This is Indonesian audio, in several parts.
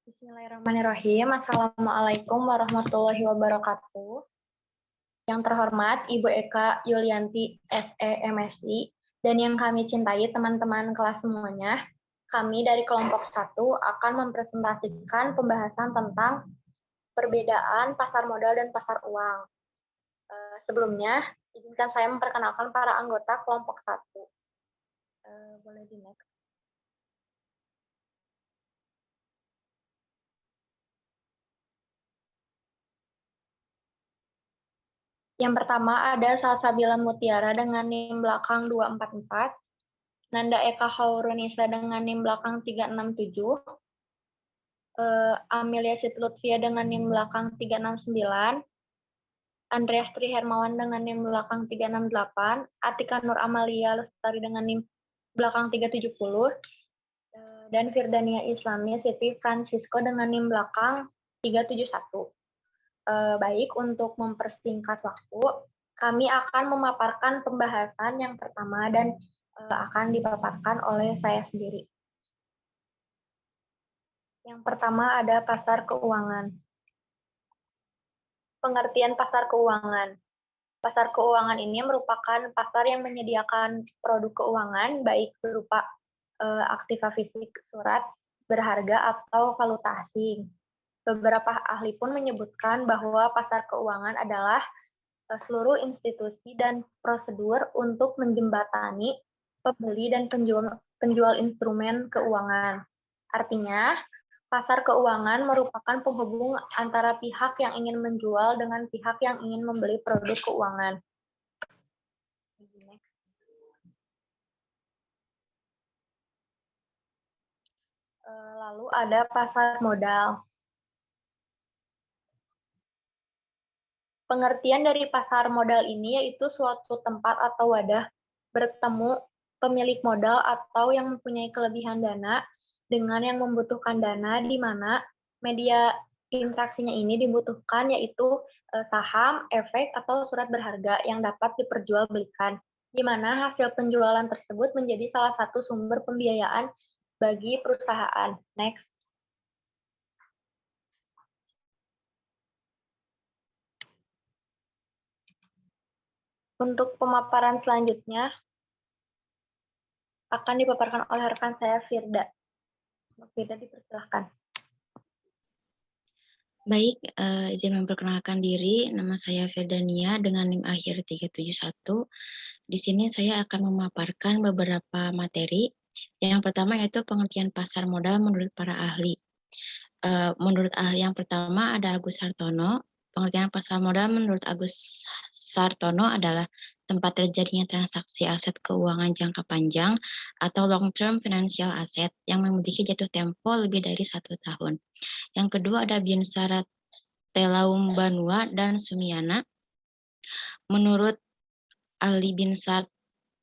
Bismillahirrahmanirrahim. Assalamualaikum warahmatullahi wabarakatuh. Yang terhormat Ibu Eka Yulianti SE MSI dan yang kami cintai teman-teman kelas semuanya, kami dari kelompok 1 akan mempresentasikan pembahasan tentang perbedaan pasar modal dan pasar uang. Sebelumnya, izinkan saya memperkenalkan para anggota kelompok 1. Boleh di next. Yang pertama ada Salsabila Mutiara dengan NIM belakang 244, Nanda Eka Haurunisa dengan NIM belakang 367, Amelia Sitlutfia dengan NIM belakang 369, Andreas Tri Hermawan dengan NIM belakang 368, Atika Nur Amalia Lestari dengan NIM belakang 370, dan Firdania Islami Siti Francisco dengan NIM belakang 371. Baik, untuk mempersingkat waktu, kami akan memaparkan pembahasan yang pertama dan akan dipaparkan oleh saya sendiri. Yang pertama ada pasar keuangan. Pengertian pasar keuangan. Pasar keuangan ini merupakan pasar yang menyediakan produk keuangan, baik berupa aktiva fisik, surat, berharga, atau valuta asing. Beberapa ahli pun menyebutkan bahwa pasar keuangan adalah seluruh institusi dan prosedur untuk menjembatani pembeli dan penjual instrumen keuangan. Artinya, pasar keuangan merupakan penghubung antara pihak yang ingin menjual dengan pihak yang ingin membeli produk keuangan. Lalu ada pasar modal. Pengertian dari pasar modal ini yaitu suatu tempat atau wadah bertemu pemilik modal atau yang mempunyai kelebihan dana dengan yang membutuhkan dana, di mana media interaksinya ini dibutuhkan yaitu saham, efek, atau surat berharga yang dapat diperjualbelikan, di mana hasil penjualan tersebut menjadi salah satu sumber pembiayaan bagi perusahaan. Next. Untuk pemaparan selanjutnya akan dipaparkan oleh rekan saya, Firda. Firda, dipersilahkan. Baik, izin memperkenalkan diri, nama saya Firdania dengan NIM akhir 371. Di sini saya akan memaparkan beberapa materi. Yang pertama yaitu pengertian pasar modal menurut para ahli. Menurut ahli yang pertama ada Agus Sartono. Pengertian pasar modal menurut Agus Sartono adalah tempat terjadinya transaksi aset keuangan jangka panjang atau long-term financial asset yang memiliki jatuh tempo lebih dari 1 tahun. Yang kedua ada Binsara Telaumbanua dan Sumiana. Menurut ahli Binsar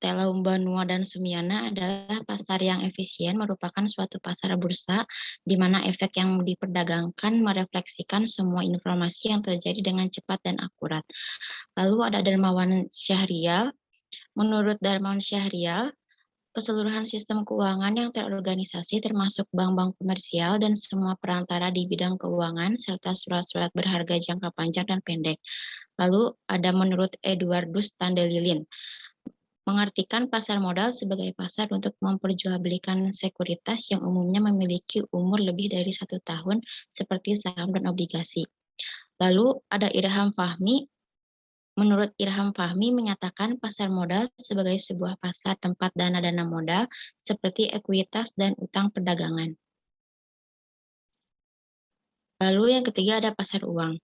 Telaumbanua dan Sumiana adalah pasar yang efisien merupakan suatu pasar bursa di mana efek yang diperdagangkan merefleksikan semua informasi yang terjadi dengan cepat dan akurat. Lalu ada Darmawan Syahrial. Menurut Darmawan Syahrial, keseluruhan sistem keuangan yang terorganisasi termasuk bank-bank komersial dan semua perantara di bidang keuangan serta surat-surat berharga jangka panjang dan pendek. Lalu ada menurut Eduardus Tandelilin, mengartikan pasar modal sebagai pasar untuk memperjualbelikan sekuritas yang umumnya memiliki umur lebih dari 1 tahun seperti saham dan obligasi. Lalu ada Irham Fahmi. Menurut Irham Fahmi menyatakan pasar modal sebagai sebuah pasar tempat dana-dana modal seperti ekuitas dan utang perdagangan. Lalu yang ketiga ada pasar uang.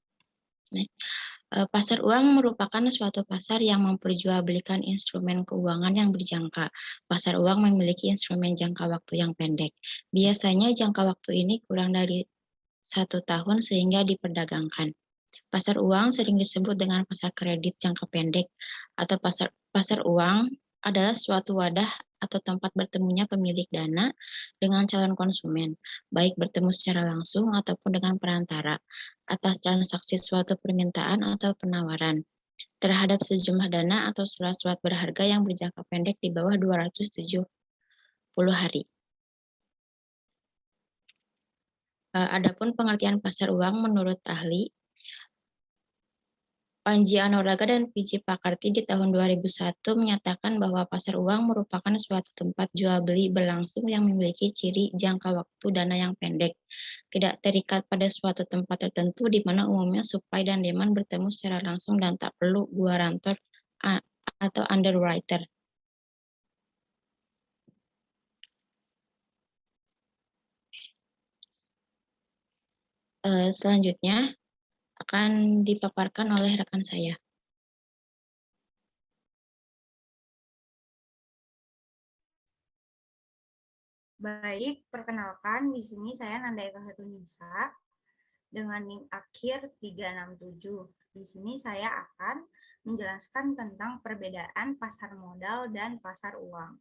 Pasar uang merupakan suatu pasar yang memperjualbelikan instrumen keuangan yang berjangka. Pasar uang memiliki instrumen jangka waktu yang pendek. Biasanya jangka waktu ini kurang dari 1 tahun sehingga diperdagangkan. Pasar uang sering disebut dengan pasar kredit jangka pendek atau pasar uang adalah suatu wadah atau tempat bertemunya pemilik dana dengan calon konsumen, baik bertemu secara langsung ataupun dengan perantara, atas transaksi suatu permintaan atau penawaran terhadap sejumlah dana atau surat-surat berharga yang berjangka pendek di bawah 270 hari. Adapun pengertian pasar uang menurut ahli, Panji Anuraga dan P.J. Pakarti di tahun 2001 menyatakan bahwa pasar uang merupakan suatu tempat jual beli berlangsung yang memiliki ciri jangka waktu dana yang pendek, tidak terikat pada suatu tempat tertentu di mana umumnya supply dan demand bertemu secara langsung dan tak perlu guarantor atau underwriter. Selanjutnya akan dipaparkan oleh rekan saya. Baik, perkenalkan di sini saya Nanda Eka Hetunisa dengan NIM akhir 367. Di sini saya akan menjelaskan tentang perbedaan pasar modal dan pasar uang.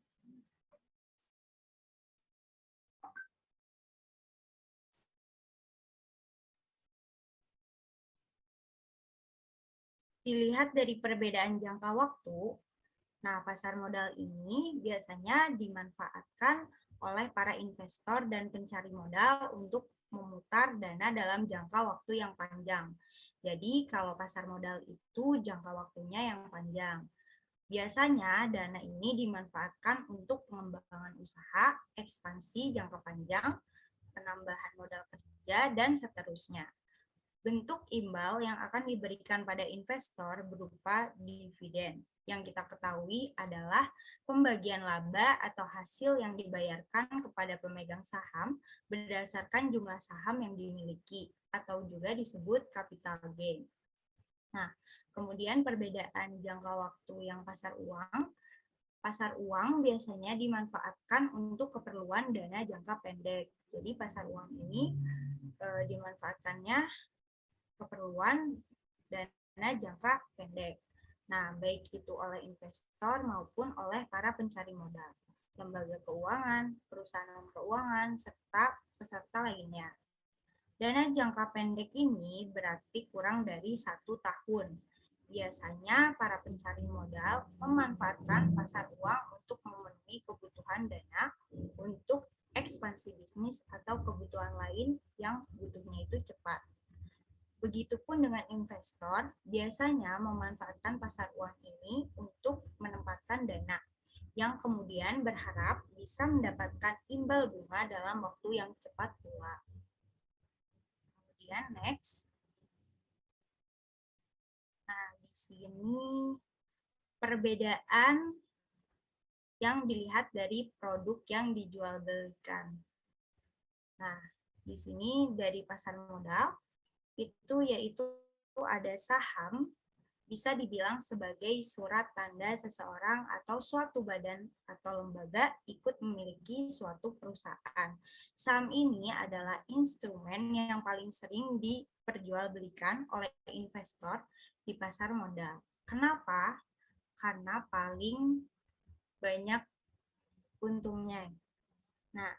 Dilihat dari perbedaan jangka waktu, nah pasar modal ini biasanya dimanfaatkan oleh para investor dan pencari modal untuk memutar dana dalam jangka waktu yang panjang. Jadi kalau pasar modal itu jangka waktunya yang panjang. Biasanya dana ini dimanfaatkan untuk pengembangan usaha, ekspansi jangka panjang, penambahan modal kerja, dan seterusnya. Bentuk imbal yang akan diberikan pada investor berupa dividen. Yang kita ketahui adalah pembagian laba atau hasil yang dibayarkan kepada pemegang saham berdasarkan jumlah saham yang dimiliki atau juga disebut capital gain. Nah, kemudian perbedaan jangka waktu yang pasar uang biasanya dimanfaatkan untuk keperluan dana jangka pendek. Jadi pasar uang ini dimanfaatkannya keperluan dana jangka pendek. Nah, baik itu oleh investor maupun oleh para pencari modal, lembaga keuangan, perusahaan keuangan, serta peserta lainnya. Dana jangka pendek ini berarti kurang dari 1 tahun. Biasanya para pencari modal memanfaatkan pasar uang untuk memenuhi kebutuhan dana untuk ekspansi bisnis atau kebutuhan lain yang butuhnya itu cepat. Begitupun dengan investor, biasanya memanfaatkan pasar uang ini untuk menempatkan dana, yang kemudian berharap bisa mendapatkan imbal bunga dalam waktu yang cepat pula. Kemudian next. Nah, di sini perbedaan yang dilihat dari produk yang dijual belikan. Nah, di sini dari pasar modal, itu yaitu ada saham, bisa dibilang sebagai surat tanda seseorang atau suatu badan atau lembaga ikut memiliki suatu perusahaan. Saham ini adalah instrumen yang paling sering diperjualbelikan oleh investor di pasar modal. Kenapa? Karena paling banyak untungnya. Nah,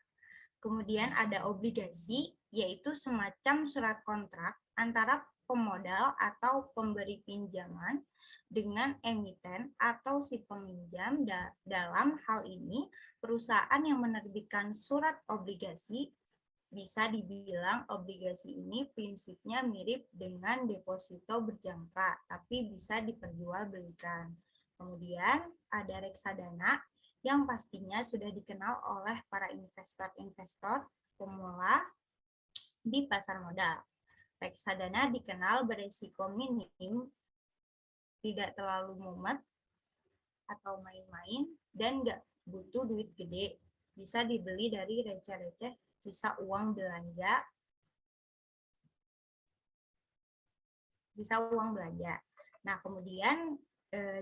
kemudian ada obligasi, yaitu semacam surat kontrak antara pemodal atau pemberi pinjaman dengan emiten atau si peminjam. Dalam hal ini, perusahaan yang menerbitkan surat obligasi bisa dibilang obligasi ini prinsipnya mirip dengan deposito berjangka, tapi bisa diperjualbelikan. Kemudian ada reksadana yang pastinya sudah dikenal oleh para investor-investor pemula di pasar modal. Reksadana dikenal beresiko minim, tidak terlalu mumet atau main-main, dan nggak butuh duit gede. Bisa dibeli dari receh-receh sisa uang belanja. Nah, kemudian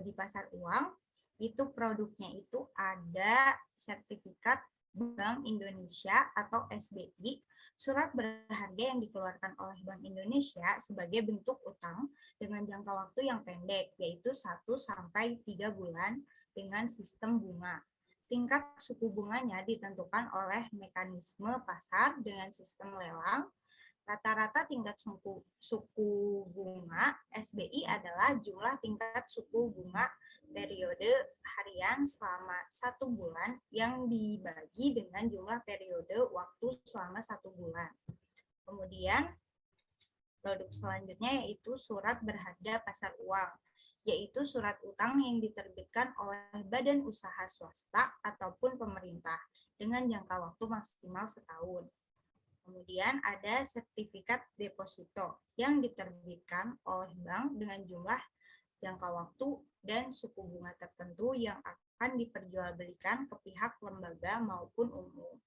di pasar uang, itu produknya itu ada sertifikat Bank Indonesia atau SBI, surat berharga yang dikeluarkan oleh Bank Indonesia sebagai bentuk utang dengan jangka waktu yang pendek, yaitu 1-3 bulan dengan sistem bunga. Tingkat suku bunganya ditentukan oleh mekanisme pasar dengan sistem lelang. Rata-rata tingkat suku bunga SBI adalah jumlah tingkat suku bunga periode harian selama 1 bulan yang dibagi dengan jumlah periode waktu selama 1 bulan. Kemudian produk selanjutnya yaitu surat berharga pasar uang, yaitu surat utang yang diterbitkan oleh badan usaha swasta ataupun pemerintah dengan jangka waktu maksimal setahun. Kemudian ada sertifikat deposito yang diterbitkan oleh bank dengan jumlah jangka waktu dan suku bunga tertentu yang akan diperjualbelikan ke pihak lembaga maupun umum.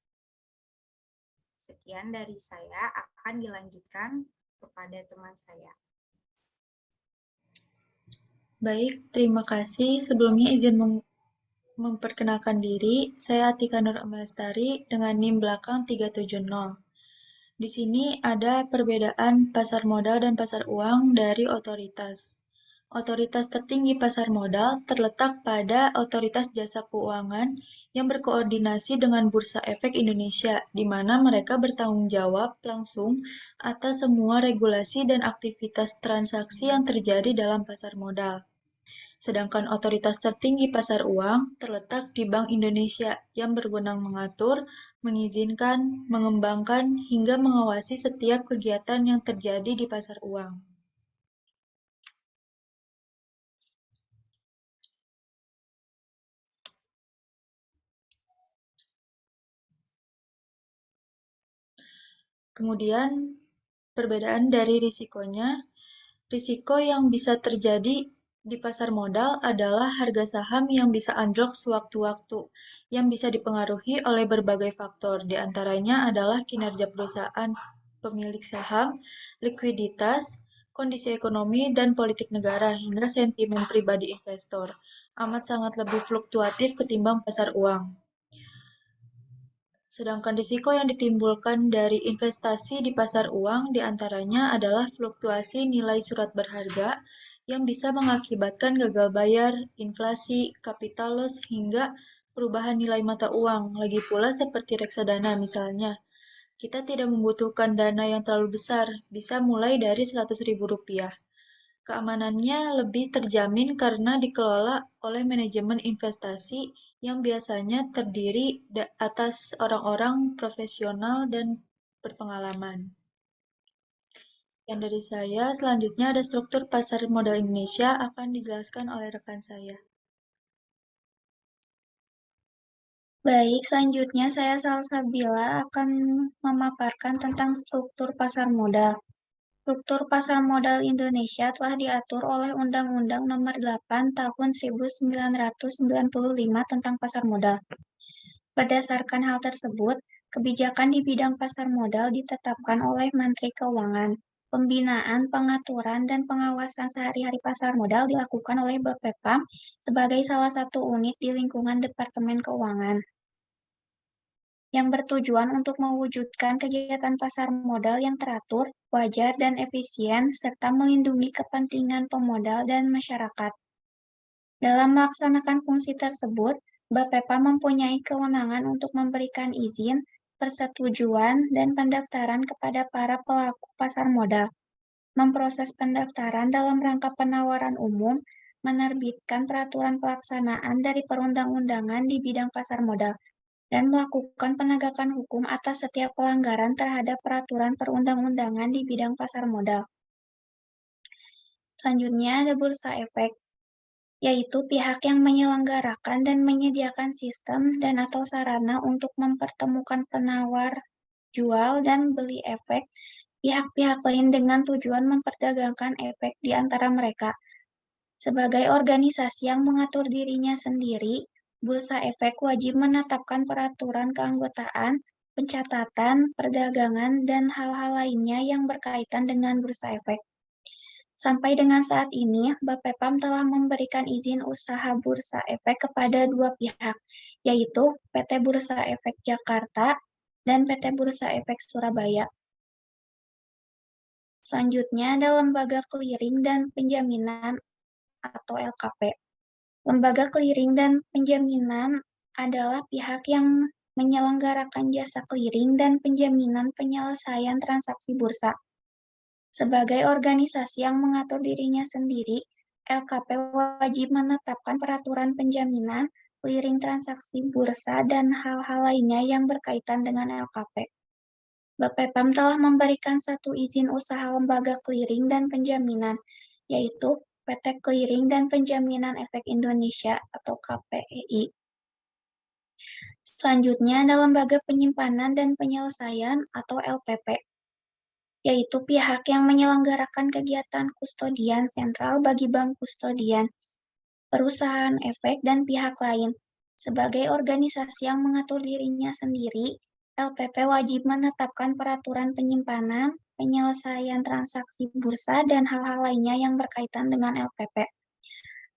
Sekian dari saya, akan dilanjutkan kepada teman saya. Baik, terima kasih. Sebelumnya izin memperkenalkan diri, saya Atika Nur Amelestari dengan NIM belakang 370. Di sini ada perbedaan pasar modal dan pasar uang dari otoritas. Otoritas tertinggi pasar modal terletak pada Otoritas Jasa Keuangan yang berkoordinasi dengan Bursa Efek Indonesia, di mana mereka bertanggung jawab langsung atas semua regulasi dan aktivitas transaksi yang terjadi dalam pasar modal. Sedangkan otoritas tertinggi pasar uang terletak di Bank Indonesia yang berwenang mengatur, mengizinkan, mengembangkan, hingga mengawasi setiap kegiatan yang terjadi di pasar uang. Kemudian, perbedaan dari risikonya, risiko yang bisa terjadi di pasar modal adalah harga saham yang bisa anjlok sewaktu-waktu, yang bisa dipengaruhi oleh berbagai faktor, di antaranya adalah kinerja perusahaan pemilik saham, likuiditas, kondisi ekonomi, dan politik negara, hingga sentimen pribadi investor. Amat sangat lebih fluktuatif ketimbang pasar uang. Sedangkan risiko yang ditimbulkan dari investasi di pasar uang diantaranya adalah fluktuasi nilai surat berharga yang bisa mengakibatkan gagal bayar, inflasi, capital loss, hingga perubahan nilai mata uang. Lagi pula seperti reksadana misalnya, kita tidak membutuhkan dana yang terlalu besar, bisa mulai dari Rp100.000. Keamanannya lebih terjamin karena dikelola oleh manajemen investasi yang biasanya terdiri atas orang-orang profesional dan berpengalaman. Yang dari saya, selanjutnya ada struktur pasar modal Indonesia akan dijelaskan oleh rekan saya. Baik, selanjutnya saya Salsabila akan memaparkan tentang struktur pasar modal. Struktur pasar modal Indonesia telah diatur oleh Undang-Undang Nomor 8 Tahun 1995 tentang pasar modal. Berdasarkan hal tersebut, kebijakan di bidang pasar modal ditetapkan oleh Menteri Keuangan. Pembinaan, pengaturan, dan pengawasan sehari-hari pasar modal dilakukan oleh Bapepam sebagai salah satu unit di lingkungan Departemen Keuangan, yang bertujuan untuk mewujudkan kegiatan pasar modal yang teratur, wajar, dan efisien, serta melindungi kepentingan pemodal dan masyarakat. Dalam melaksanakan fungsi tersebut, Bapepam mempunyai kewenangan untuk memberikan izin, persetujuan, dan pendaftaran kepada para pelaku pasar modal, memproses pendaftaran dalam rangka penawaran umum, menerbitkan peraturan pelaksanaan dari perundang-undangan di bidang pasar modal, dan melakukan penegakan hukum atas setiap pelanggaran terhadap peraturan perundang-undangan di bidang pasar modal. Selanjutnya ada Bursa Efek, yaitu pihak yang menyelenggarakan dan menyediakan sistem dan atau sarana untuk mempertemukan penawar, jual, dan beli efek pihak-pihak lain dengan tujuan memperdagangkan efek di antara mereka. Sebagai organisasi yang mengatur dirinya sendiri, Bursa Efek wajib menetapkan peraturan keanggotaan, pencatatan, perdagangan, dan hal-hal lainnya yang berkaitan dengan Bursa Efek. Sampai dengan saat ini, Bapepam telah memberikan izin usaha Bursa Efek kepada dua pihak, yaitu PT Bursa Efek Jakarta dan PT Bursa Efek Surabaya. Selanjutnya ada Lembaga Clearing dan Penjaminan atau LKP. Lembaga clearing dan penjaminan adalah pihak yang menyelenggarakan jasa clearing dan penjaminan penyelesaian transaksi bursa. Sebagai organisasi yang mengatur dirinya sendiri, LKP wajib menetapkan peraturan penjaminan, clearing transaksi bursa, dan hal-hal lainnya yang berkaitan dengan LKP. BPPM telah memberikan satu izin usaha lembaga clearing dan penjaminan, yaitu PT Clearing dan Penjaminan Efek Indonesia atau KPEI. Selanjutnya ada lembaga penyimpanan dan penyelesaian atau LPP, yaitu pihak yang menyelenggarakan kegiatan kustodian sentral bagi bank kustodian, perusahaan efek, dan pihak lain. Sebagai organisasi yang mengatur dirinya sendiri, LPP wajib menetapkan peraturan penyimpanan, penyelesaian transaksi bursa, dan hal-hal lainnya yang berkaitan dengan LPP.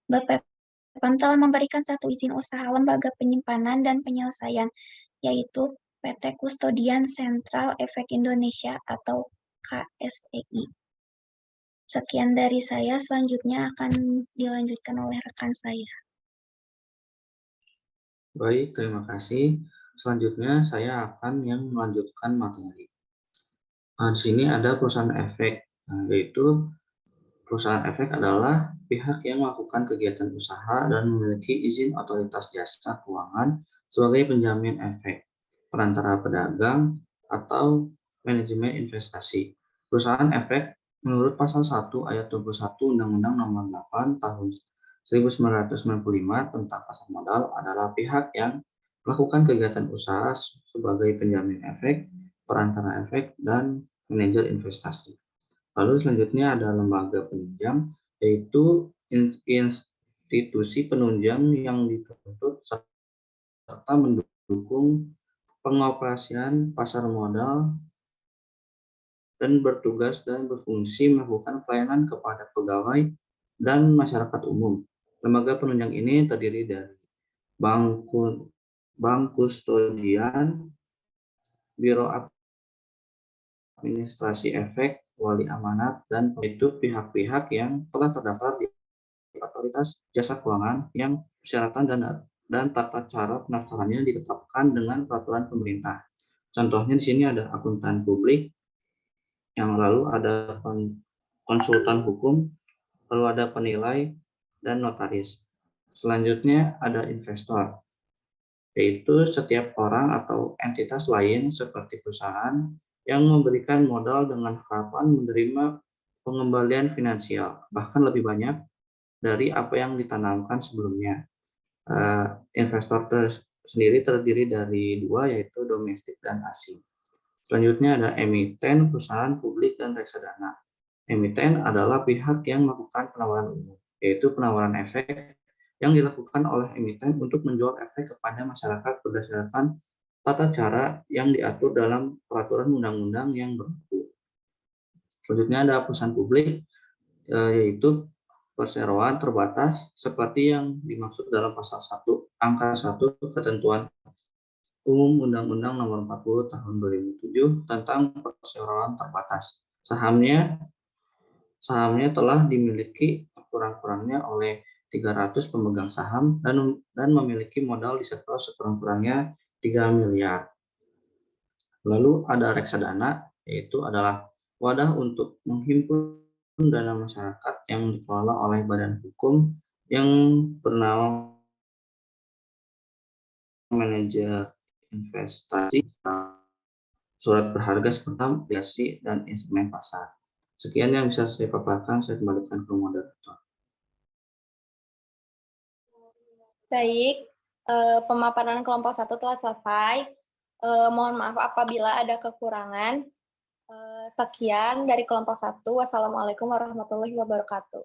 BPPM telah memberikan satu izin usaha lembaga penyimpanan dan penyelesaian, yaitu PT Kustodian Sentral Efek Indonesia atau KSEI. Sekian dari saya, selanjutnya akan dilanjutkan oleh rekan saya. Baik, terima kasih. Selanjutnya saya akan melanjutkan materi. Di sini ada perusahaan efek, yaitu perusahaan efek adalah pihak yang melakukan kegiatan usaha dan memiliki izin otoritas jasa keuangan sebagai penjamin efek, perantara pedagang, atau manajemen investasi. Perusahaan efek menurut pasal 1 ayat 21 Undang-Undang Nomor 8 Tahun 1995 tentang pasar modal adalah pihak yang melakukan kegiatan usaha sebagai penjamin efek, perantara efek, dan manajer investasi. Lalu selanjutnya ada lembaga penunjang, yaitu institusi penunjang yang dituntut serta mendukung pengoperasian pasar modal dan bertugas dan berfungsi melakukan pelayanan kepada pegawai dan masyarakat umum. Lembaga penunjang ini terdiri dari bank kustodian, biro administrasi efek, wali amanat, dan itu pihak-pihak yang telah terdaftar di otoritas jasa keuangan yang persyaratan dan tata cara pendaftarannya ditetapkan dengan peraturan pemerintah. Contohnya di sini ada akuntan publik, yang lalu ada konsultan hukum, lalu ada penilai, dan notaris. Selanjutnya ada investor, yaitu setiap orang atau entitas lain seperti perusahaan yang memberikan modal dengan harapan menerima pengembalian finansial, bahkan lebih banyak dari apa yang ditanamkan sebelumnya. Investor sendiri terdiri dari dua, yaitu domestik dan asing. Selanjutnya ada emiten, perusahaan publik, dan reksadana. Emiten adalah pihak yang melakukan penawaran umum, yaitu penawaran efek yang dilakukan oleh emiten untuk menjual efek kepada masyarakat berdasarkan tata cara yang diatur dalam peraturan undang-undang yang berlaku. Selanjutnya ada perusahaan publik, yaitu perseroan terbatas seperti yang dimaksud dalam pasal 1 angka 1 ketentuan umum Undang-Undang Nomor 40 Tahun 2007 tentang perseroan terbatas. Sahamnya telah dimiliki kurang-kurangnya oleh 300 pemegang saham dan memiliki modal di sektor sekurang-kurangnya 3 miliar. Lalu ada reksadana, yaitu adalah wadah untuk menghimpun dana masyarakat yang dikelola oleh badan hukum yang bernama manajer investasi, surat berharga seperti obligasi, dan instrumen pasar. Sekian yang bisa saya paparkan, saya kembalikan ke moderator. Baik, pemaparan kelompok 1 telah selesai. Mohon maaf apabila ada kekurangan. Sekian dari kelompok 1. Wassalamualaikum warahmatullahi wabarakatuh.